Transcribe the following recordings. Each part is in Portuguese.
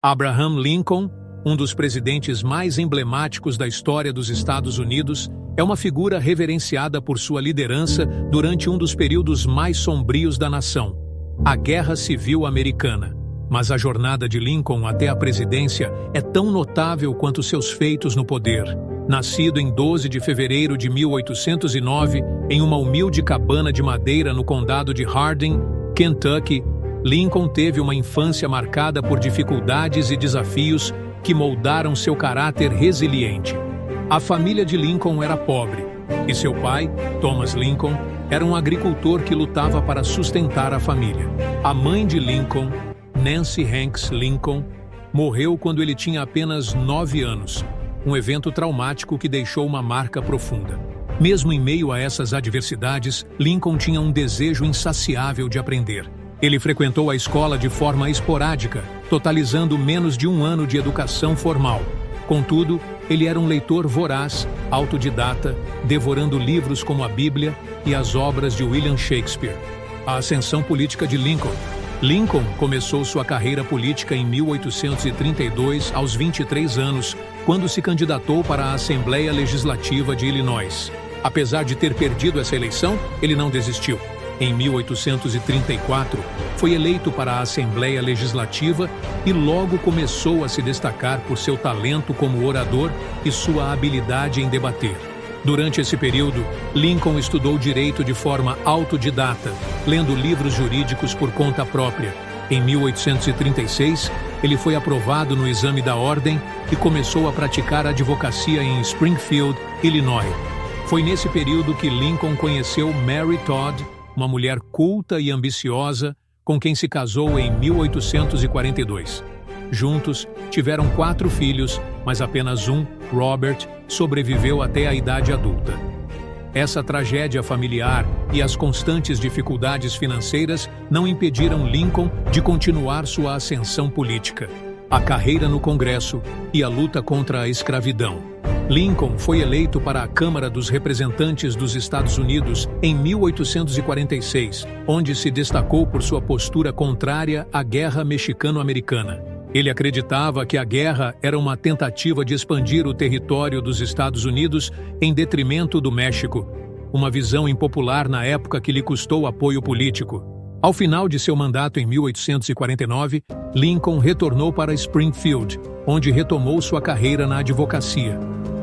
Abraham Lincoln, um dos presidentes mais emblemáticos da história dos Estados Unidos, é uma figura reverenciada por sua liderança durante um dos períodos mais sombrios da nação, a Guerra Civil Americana. Mas a jornada de Lincoln até a presidência é tão notável quanto seus feitos no poder. Nascido em 12 de fevereiro de 1809, em uma humilde cabana de madeira no condado de Hardin, Kentucky, Lincoln teve uma infância marcada por dificuldades e desafios que moldaram seu caráter resiliente. A família de Lincoln era pobre, e seu pai, Thomas Lincoln, era um agricultor que lutava para sustentar a família. A mãe de Lincoln, Nancy Hanks Lincoln, morreu quando ele tinha apenas 9 anos, um evento traumático que deixou uma marca profunda. Mesmo em meio a essas adversidades, Lincoln tinha um desejo insaciável de aprender. Ele frequentou a escola de forma esporádica, totalizando menos de um ano de educação formal. Contudo, ele era um leitor voraz, autodidata, devorando livros como a Bíblia e as obras de William Shakespeare. A ascensão política de Lincoln. Lincoln começou sua carreira política em 1832, aos 23 anos, quando se candidatou para a Assembleia Legislativa de Illinois. Apesar de ter perdido essa eleição, ele não desistiu. Em 1834, foi eleito para a Assembleia Legislativa e logo começou a se destacar por seu talento como orador e sua habilidade em debater. Durante esse período, Lincoln estudou direito de forma autodidata, lendo livros jurídicos por conta própria. Em 1836, ele foi aprovado no exame da ordem e começou a praticar advocacia em Springfield, Illinois. Foi nesse período que Lincoln conheceu Mary Todd, uma mulher culta e ambiciosa, com quem se casou em 1842. Juntos, tiveram 4 filhos, mas apenas um, Robert, sobreviveu até a idade adulta. Essa tragédia familiar e as constantes dificuldades financeiras não impediram Lincoln de continuar sua ascensão política, a carreira no Congresso e a luta contra a escravidão. Lincoln foi eleito para a Câmara dos Representantes dos Estados Unidos em 1846, onde se destacou por sua postura contrária à Guerra Mexicano-Americana. Ele acreditava que a guerra era uma tentativa de expandir o território dos Estados Unidos em detrimento do México, uma visão impopular na época que lhe custou apoio político. Ao final de seu mandato em 1849, Lincoln retornou para Springfield, onde retomou sua carreira na advocacia.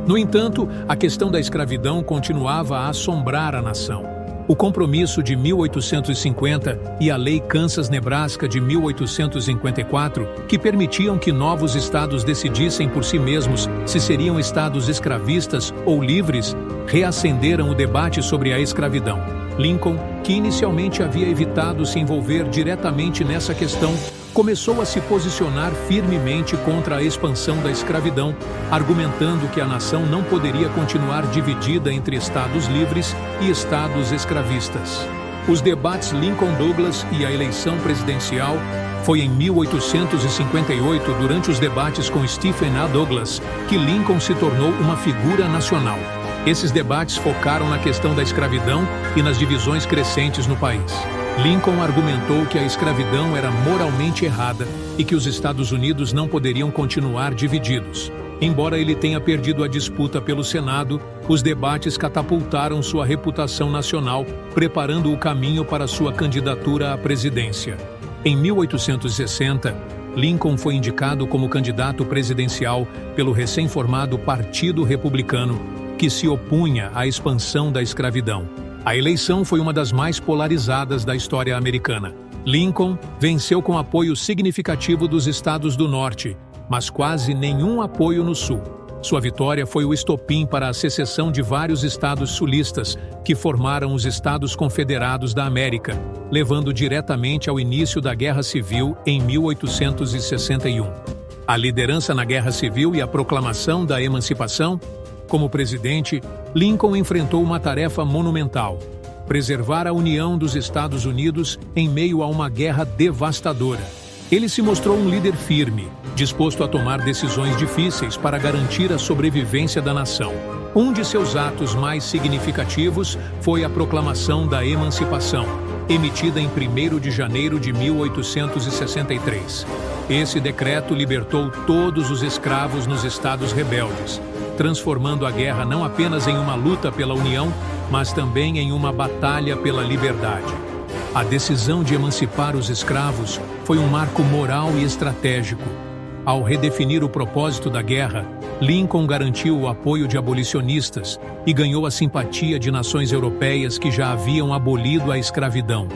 No entanto, a questão da escravidão continuava a assombrar a nação. O Compromisso de 1850 e a Lei Kansas-Nebraska de 1854, que permitiam que novos estados decidissem por si mesmos se seriam estados escravistas ou livres, reacenderam o debate sobre a escravidão. Lincoln, que inicialmente havia evitado se envolver diretamente nessa questão, começou a se posicionar firmemente contra a expansão da escravidão, argumentando que a nação não poderia continuar dividida entre estados livres e estados escravistas. Os debates Lincoln-Douglas e a eleição presidencial foi em 1858, durante os debates com Stephen A. Douglas, que Lincoln se tornou uma figura nacional. Esses debates focaram na questão da escravidão e nas divisões crescentes no país. Lincoln argumentou que a escravidão era moralmente errada e que os Estados Unidos não poderiam continuar divididos. Embora ele tenha perdido a disputa pelo Senado, os debates catapultaram sua reputação nacional, preparando o caminho para sua candidatura à presidência. Em 1860, Lincoln foi indicado como candidato presidencial pelo recém-formado Partido Republicano, que se opunha à expansão da escravidão. A eleição foi uma das mais polarizadas da história americana. Lincoln venceu com apoio significativo dos estados do norte, mas quase nenhum apoio no sul. Sua vitória foi o estopim para a secessão de vários estados sulistas, que formaram os Estados Confederados da América, levando diretamente ao início da Guerra Civil em 1861. A liderança na Guerra Civil e a proclamação da emancipação. Como presidente, Lincoln enfrentou uma tarefa monumental: preservar a união dos Estados Unidos em meio a uma guerra devastadora. Ele se mostrou um líder firme, disposto a tomar decisões difíceis para garantir a sobrevivência da nação. Um de seus atos mais significativos foi a proclamação da emancipação, emitida em 1º de janeiro de 1863. Esse decreto libertou todos os escravos nos estados rebeldes, transformando a guerra não apenas em uma luta pela união, mas também em uma batalha pela liberdade. A decisão de emancipar os escravos foi um marco moral e estratégico. Ao redefinir o propósito da guerra, Lincoln garantiu o apoio de abolicionistas e ganhou a simpatia de nações europeias que já haviam abolido a escravidão.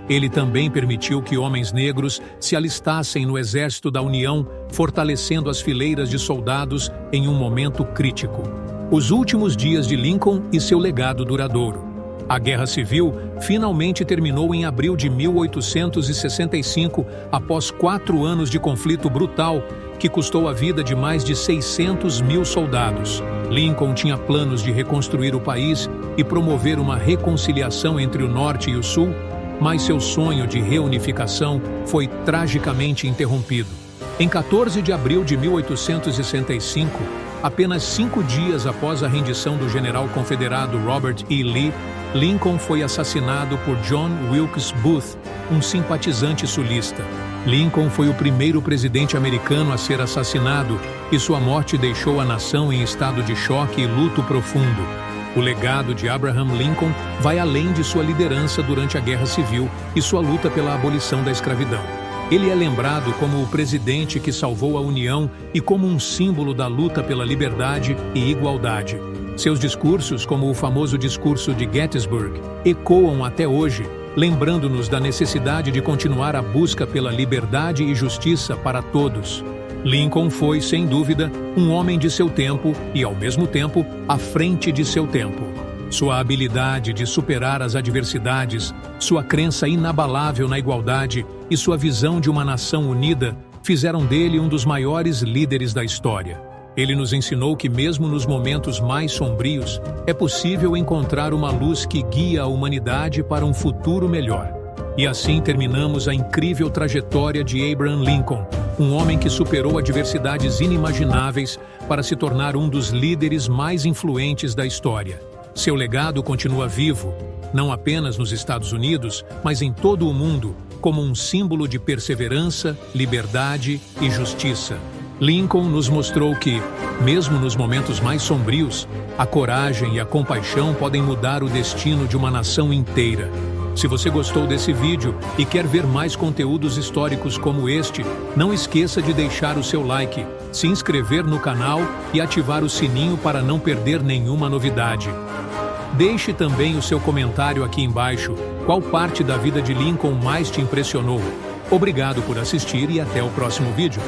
Ele também permitiu que homens negros se alistassem no exército da União, fortalecendo as fileiras de soldados em um momento crítico. Os últimos dias de Lincoln e seu legado duradouro. A Guerra Civil finalmente terminou em abril de 1865, após 4 anos de conflito brutal que custou a vida de mais de 600 mil soldados. Lincoln tinha planos de reconstruir o país e promover uma reconciliação entre o Norte e o Sul, mas seu sonho de reunificação foi tragicamente interrompido. Em 14 de abril de 1865, apenas 5 dias após a rendição do general confederado Robert E. Lee, Lincoln foi assassinado por John Wilkes Booth, um simpatizante sulista. Lincoln foi o primeiro presidente americano a ser assassinado e sua morte deixou a nação em estado de choque e luto profundo. O legado de Abraham Lincoln vai além de sua liderança durante a Guerra Civil e sua luta pela abolição da escravidão. Ele é lembrado como o presidente que salvou a União e como um símbolo da luta pela liberdade e igualdade. Seus discursos, como o famoso discurso de Gettysburg, ecoam até hoje, lembrando-nos da necessidade de continuar a busca pela liberdade e justiça para todos. Lincoln foi, sem dúvida, um homem de seu tempo e, ao mesmo tempo, à frente de seu tempo. Sua habilidade de superar as adversidades, sua crença inabalável na igualdade e sua visão de uma nação unida fizeram dele um dos maiores líderes da história. Ele nos ensinou que mesmo nos momentos mais sombrios, é possível encontrar uma luz que guia a humanidade para um futuro melhor. E assim terminamos a incrível trajetória de Abraham Lincoln, um homem que superou adversidades inimagináveis para se tornar um dos líderes mais influentes da história. Seu legado continua vivo, não apenas nos Estados Unidos, mas em todo o mundo, como um símbolo de perseverança, liberdade e justiça. Lincoln nos mostrou que, mesmo nos momentos mais sombrios, a coragem e a compaixão podem mudar o destino de uma nação inteira. Se você gostou desse vídeo e quer ver mais conteúdos históricos como este, não esqueça de deixar o seu like, se inscrever no canal e ativar o sininho para não perder nenhuma novidade. Deixe também o seu comentário aqui embaixo, qual parte da vida de Lincoln mais te impressionou. Obrigado por assistir e até o próximo vídeo.